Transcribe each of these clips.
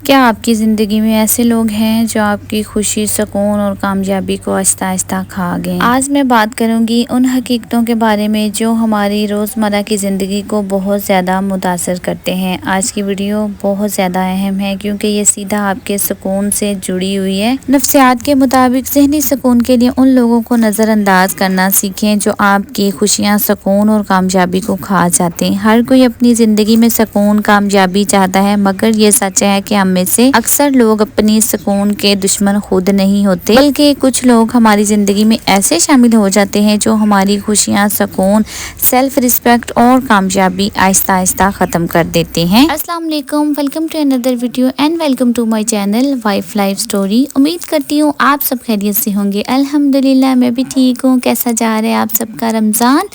کیا آپ کی زندگی میں ایسے لوگ ہیں جو آپ کی خوشی، سکون اور کامیابی کو آہستہ آہستہ کھا گئے؟ آج میں بات کروں گی ان حقیقتوں کے بارے میں جو ہماری روزمرہ کی زندگی کو بہت زیادہ متاثر کرتے ہیں۔ آج کی ویڈیو بہت زیادہ اہم ہے کیونکہ یہ سیدھا آپ کے سکون سے جڑی ہوئی ہے۔ نفسیات کے مطابق ذہنی سکون کے لیے ان لوگوں کو نظر انداز کرنا سیکھیں جو آپ کی خوشیاں، سکون اور کامیابی کو کھا جاتے ہیں۔ ہر کوئی اپنی زندگی میں سکون، کامیابی چاہتا ہے، مگر یہ سچ ہے کہ میں سے اکثر لوگ اپنی سکون کے دشمن خود نہیں ہوتے، بلکہ کچھ لوگ ہماری زندگی میں ایسے شامل ہو جاتے ہیں جو ہماری خوشیاں، سکون، سیلف ریسپیکٹ اور کامیابی آہستہ آہستہ ختم کر دیتے ہیں۔ السلام علیکم، welcome to another video and welcome to my channel wife life story. امید کرتی ہوں آپ سب خیریت سے ہوں گے۔ الحمدللہ میں بھی ٹھیک ہوں۔ کیسا جا رہا ہے آپ سب کا رمضان؟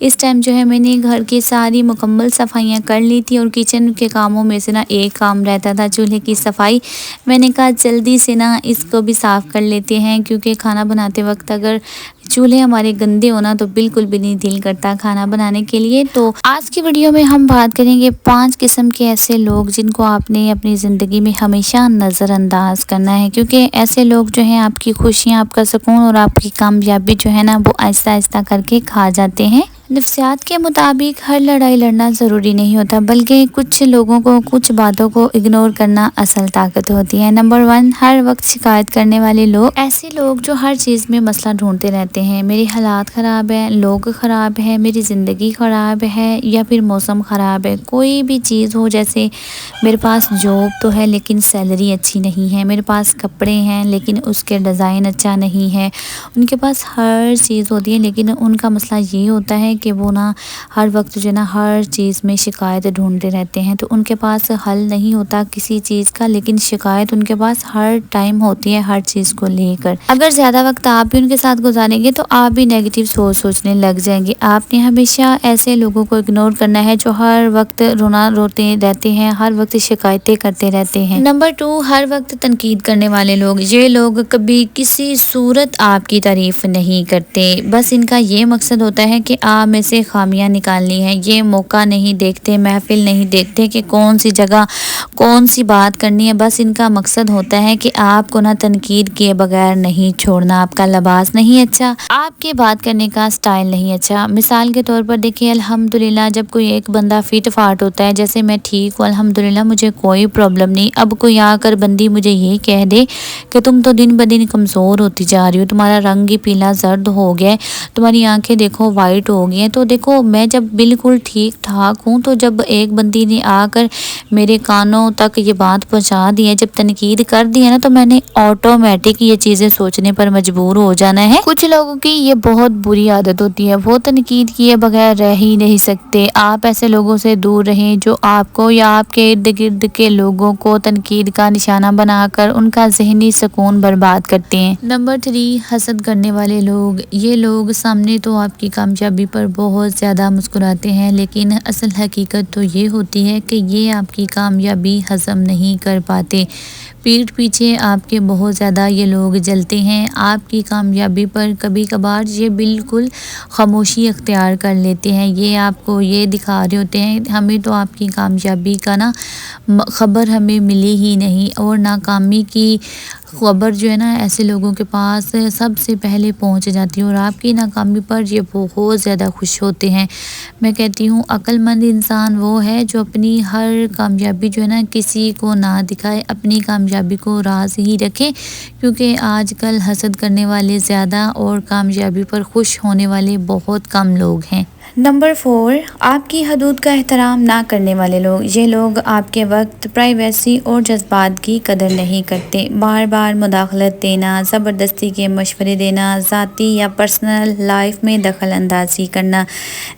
اس ٹائم جو ہے میں نے گھر کی ساری مکمل صفائیاں کر لی تھی اور کچن کے کاموں میں سے ایک کام رہتا تھا، چولہے کی صفائی۔ میں نے کہا جلدی سے اس کو بھی صاف کر لیتے ہیں کیونکہ کھانا بناتے وقت اگر چولہے ہمارے گندے ہونا تو بالکل بھی نہیں دل کرتا کھانا بنانے کے لیے۔ تو آج کی ویڈیو میں ہم بات کریں گے 5 قسم کے ایسے لوگ جن کو آپ نے اپنی زندگی میں ہمیشہ نظر انداز کرنا ہے، کیونکہ ایسے لوگ جو ہیں آپ کی خوشیاں، آپ کا سکون اور آپ کی کامیابی جو ہے وہ آہستہ آہستہ کر کے کھا جاتے ہیں۔ نفسیات کے مطابق ہر لڑائی لڑنا ضروری نہیں ہوتا، بلکہ کچھ لوگوں کو کچھ باتوں کو اگنور کرنا اصل طاقت ہوتی ہے۔ نمبر 1، ہر وقت شکایت کرنے والے لوگ۔ ایسے لوگ جو ہر چیز میں مسئلہ ڈھونڈتے رہتے ہیں، میرے حالات خراب ہیں، لوگ خراب ہیں، میری زندگی خراب ہے یا پھر موسم خراب ہے، کوئی بھی چیز ہو، جیسے میرے پاس جاب تو ہے لیکن سیلری اچھی نہیں ہے، میرے پاس کپڑے ہیں لیکن اس کے ڈیزائن اچھا نہیں ہے۔ ان کے پاس ہر چیز ہوتی ہے لیکن ان کا مسئلہ یہ ہوتا ہے کہ وہ ہر وقت جو ہر چیز میں شکایت ڈھونڈتے رہتے ہیں، تو ان کے پاس حل نہیں ہوتا کسی چیز کا، لیکن شکایت ان کے پاس ہر ٹائم ہوتی ہے ہر چیز کو لے کر۔ اگر زیادہ وقت آپ بھی ان کے ساتھ گزاریں گے تو آپ بھی نیگیٹو سوچنے لگ جائیں گے۔ آپ نے ہمیشہ ایسے لوگوں کو اگنور کرنا ہے جو ہر وقت روتے رہتے ہیں، ہر وقت شکایتیں کرتے رہتے ہیں۔ نمبر 2، ہر وقت تنقید کرنے والے لوگ۔ یہ لوگ کبھی کسی صورت آپ کی تعریف نہیں کرتے، بس ان کا یہ مقصد ہوتا ہے کہ آپ میں سے خامیاں نکالنی ہے۔ یہ موقع نہیں دیکھتے، محفل نہیں دیکھتے کہ کون سی جگہ کون سی بات کرنی ہے، بس ان کا مقصد ہوتا ہے کہ آپ کو تنقید کیے بغیر نہیں چھوڑنا۔ آپ کا لباس نہیں اچھا، آپ کے بات کرنے کا سٹائل نہیں اچھا۔ مثال کے طور پر دیکھیں، الحمدللہ جب کوئی ایک بندہ فٹ فاٹ ہوتا ہے، جیسے میں ٹھیک ہوں الحمدللہ، مجھے کوئی پرابلم نہیں، اب کوئی آ کر بندی مجھے یہ کہہ دے کہ تم تو دن بدن کمزور ہوتی جا رہی ہو، تمہارا رنگ ہی پیلا زرد ہو گیا ہے، تمہاری آنکھیں دیکھو وائٹ ہو گئی ہیں، تو دیکھو میں جب بالکل ٹھیک ٹھاک ہوں، تو جب ایک بندی نے آ کر میرے کانوں تک یہ بات پہنچا دی ہے، جب تنقید کر دی ہے تو میں نے آٹومیٹک یہ چیزیں سوچنے پر مجبور ہو جانا ہے۔ کچھ لوگوں کی یہ بہت بری عادت ہوتی ہے، وہ تنقید کیے بغیر رہ ہی نہیں سکتے۔ آپ ایسے لوگوں سے دور رہیں جو آپ کو یا آپ کے ارد گرد کے لوگوں کو تنقید کا نشانہ بنا کر ان کا ذہنی سکون برباد کرتے ہیں۔ نمبر 3، حسد کرنے والے لوگ۔ یہ لوگ سامنے تو آپ کی کامیابی پر بہت زیادہ مسکراتے ہیں، لیکن اصل حقیقت تو یہ ہوتی ہے کہ یہ آپ کی کامیابی ہضم نہیں کر پاتے۔ پیٹھ پیچھے آپ کے بہت زیادہ یہ لوگ جلتے ہیں۔ آپ کی کامیابی پر کبھی کبھار یہ بالکل خاموشی اختیار کر لیتے ہیں۔ یہ آپ کو یہ دکھا رہے ہوتے ہیں ہمیں تو آپ کی کامیابی کا خبر ہمیں ملی ہی نہیں، اور ناکامی کی خبر جو ہے ایسے لوگوں کے پاس سب سے پہلے پہنچ جاتی ہے، اور آپ کی ناکامی پر یہ بہت زیادہ خوش ہوتے ہیں۔ میں کہتی ہوں عقل مند انسان وہ ہے جو اپنی ہر کامیابی جو ہے کسی کو نہ دکھائے، اپنی کامیابی کو راز ہی رکھے، کیونکہ آج کل حسد کرنے والے زیادہ اور کامیابی پر خوش ہونے والے بہت کم لوگ ہیں۔ نمبر 4، آپ کی حدود کا احترام نہ کرنے والے لوگ۔ یہ لوگ آپ کے وقت، پرائیویسی اور جذبات کی قدر نہیں کرتے۔ بار بار مداخلت دینا، زبردستی کے مشورے دینا، ذاتی یا پرسنل لائف میں دخل اندازی کرنا۔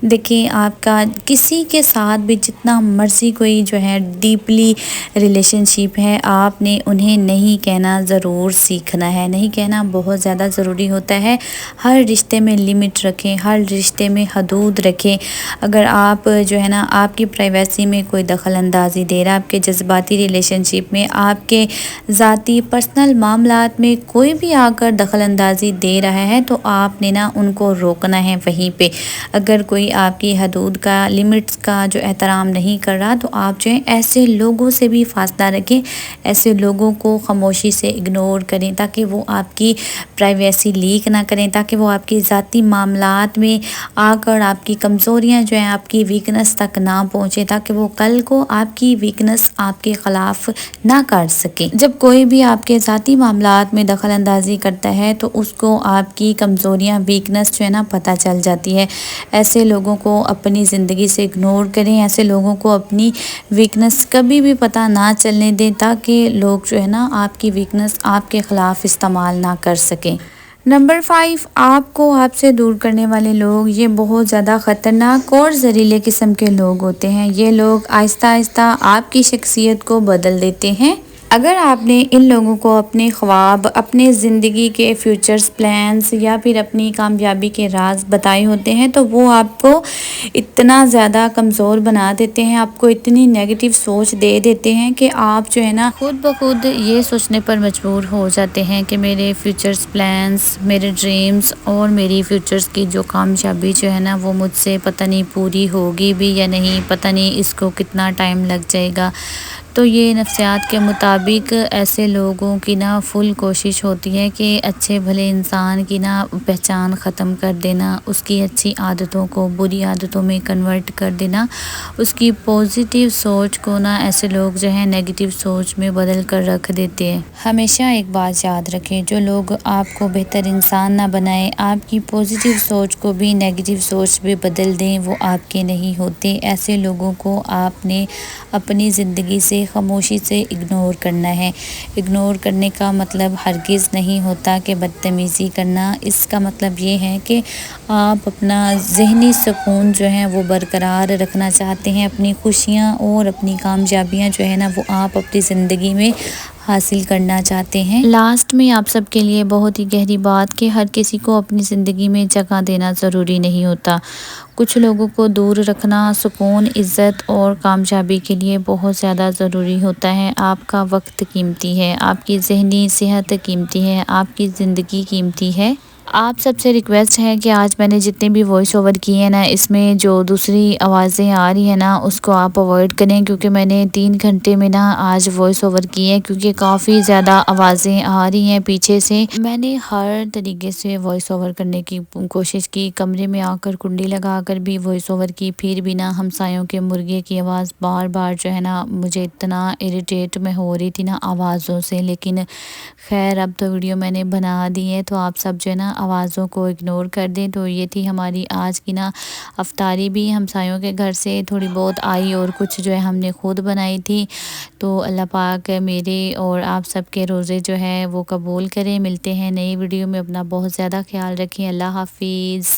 دیکھیں آپ کا کسی کے ساتھ بھی جتنا مرضی کوئی جو ہے ڈیپلی ریلیشن شپ ہے، آپ نے انہیں نہیں کہنا ضرور سیکھنا ہے۔ نہیں کہنا بہت زیادہ ضروری ہوتا ہے۔ ہر رشتے میں لمٹ رکھیں، ہر رشتے میں حدود رکھیں۔ اگر آپ جو ہے نا آپ کی پرائیویسی میں کوئی دخل اندازی دے رہا ہے، آپ کے جذباتی ریلیشن شپ میں، آپ کے ذاتی پرسنل معاملات میں کوئی بھی آ کر دخل اندازی دے رہا ہے تو آپ نے نا ان کو روکنا ہے وہیں پہ۔ اگر کوئی آپ کی حدود کا، لمٹس کا جو احترام نہیں کر رہا تو آپ جو ہے ایسے لوگوں سے بھی فاصلہ رکھیں، ایسے لوگوں کو خاموشی سے اگنور کریں تاکہ وہ آپ کی پرائیویسی لیک نہ کریں، تاکہ وہ آپ کی ذاتی معاملات میں آ کر آپ کی کمزوریاں جو ہیں، آپ کی ویکنس تک نہ پہنچے، تاکہ وہ کل کو آپ کی ویکنس آپ کے خلاف نہ کر سکیں۔ جب کوئی بھی آپ کے ذاتی معاملات میں دخل اندازی کرتا ہے تو اس کو آپ کی کمزوریاں، ویکنس جو ہے نا پتہ چل جاتی ہے۔ ایسے لوگوں کو اپنی زندگی سے اگنور کریں، ایسے لوگوں کو اپنی ویکنس کبھی بھی پتہ نہ چلنے دیں تاکہ لوگ جو ہے نا آپ کی ویکنس آپ کے خلاف استعمال نہ کر سکیں۔ نمبر 5، آپ کو آپ سے دور کرنے والے لوگ یہ بہت زیادہ خطرناک اور زہریلے قسم کے لوگ ہوتے ہیں۔ یہ لوگ آہستہ آہستہ آپ کی شخصیت کو بدل دیتے ہیں۔ اگر آپ نے ان لوگوں کو اپنے خواب، اپنے زندگی کے فیوچرز پلانز یا پھر اپنی کامیابی کے راز بتائے ہوتے ہیں تو وہ آپ کو اتنا زیادہ کمزور بنا دیتے ہیں، آپ کو اتنی نیگیٹو سوچ دے دیتے ہیں کہ آپ جو ہے نا خود بخود یہ سوچنے پر مجبور ہو جاتے ہیں کہ میرے فیوچرز پلانز، میرے ڈریمز اور میری فیوچرز کی جو کامیابی جو ہے نا وہ مجھ سے پتہ نہیں پوری ہوگی بھی یا نہیں، پتہ نہیں اس کو کتنا ٹائم لگ جائے گا۔ تو یہ نفسیات کے مطابق ایسے لوگوں کی نا فل کوشش ہوتی ہے کہ اچھے بھلے انسان کی نا پہچان ختم کر دینا، اس کی اچھی عادتوں کو بری عادتوں میں کنورٹ کر دینا، اس کی پازیٹیو سوچ کو نا ایسے لوگ جو ہیں نیگیٹو سوچ میں بدل کر رکھ دیتے ہیں۔ ہمیشہ ایک بات یاد رکھیں، جو لوگ آپ کو بہتر انسان نہ بنائیں، آپ کی پازیٹیو سوچ کو بھی نیگیٹو سوچ میں بدل دیں، وہ آپ کے نہیں ہوتے۔ ایسے لوگوں کو آپ نے اپنی زندگی سے خاموشی سے اگنور کرنا ہے۔ اگنور کرنے کا مطلب ہرگز نہیں ہوتا کہ بدتمیزی کرنا، اس کا مطلب یہ ہے کہ آپ اپنا ذہنی سکون جو ہے وہ برقرار رکھنا چاہتے ہیں، اپنی خوشیاں اور اپنی کامیابیاں جو ہے نا وہ آپ اپنی زندگی میں حاصل کرنا چاہتے ہیں۔ لاسٹ میں آپ سب کے لیے بہت ہی گہری بات کہ ہر کسی کو اپنی زندگی میں جگہ دینا ضروری نہیں ہوتا۔ کچھ لوگوں کو دور رکھنا سکون، عزت اور کامیابی کے لیے بہت زیادہ ضروری ہوتا ہے۔ آپ کا وقت قیمتی ہے، آپ کی ذہنی صحت قیمتی ہے، آپ کی زندگی قیمتی ہے۔ آپ سب سے ریکویسٹ ہے کہ آج میں نے جتنے بھی وائس اوور کیے ہیں نا، اس میں جو دوسری آوازیں آ رہی ہیں نا اس کو آپ اوائڈ کریں، کیونکہ میں نے 3 گھنٹے میں نا آج وائس اوور کی ہے، کیونکہ کافی زیادہ آوازیں آ رہی ہیں پیچھے سے۔ میں نے ہر طریقے سے وائس اوور کرنے کی کوشش کی، کمرے میں آ کر کنڈی لگا کر بھی وائس اوور کی، پھر بھی نا ہمسایوں کے مرغے کی آواز بار بار جو ہے نا مجھے اتنا اریٹیٹ میں ہو رہی تھی نا آوازوں سے، لیکن خیر اب تو ویڈیو میں نے بنا دی ہے تو آپ سب جو ہے نا آوازوں کو اگنور کر دیں۔ تو یہ تھی ہماری آج کی نا افطاری، بھی ہمسایوں کے گھر سے تھوڑی بہت آئی اور کچھ جو ہے ہم نے خود بنائی تھی۔ تو اللہ پاک میرے اور آپ سب کے روزے جو ہے وہ قبول کریں۔ ملتے ہیں نئی ویڈیو میں، اپنا بہت زیادہ خیال رکھیں۔ اللہ حافظ۔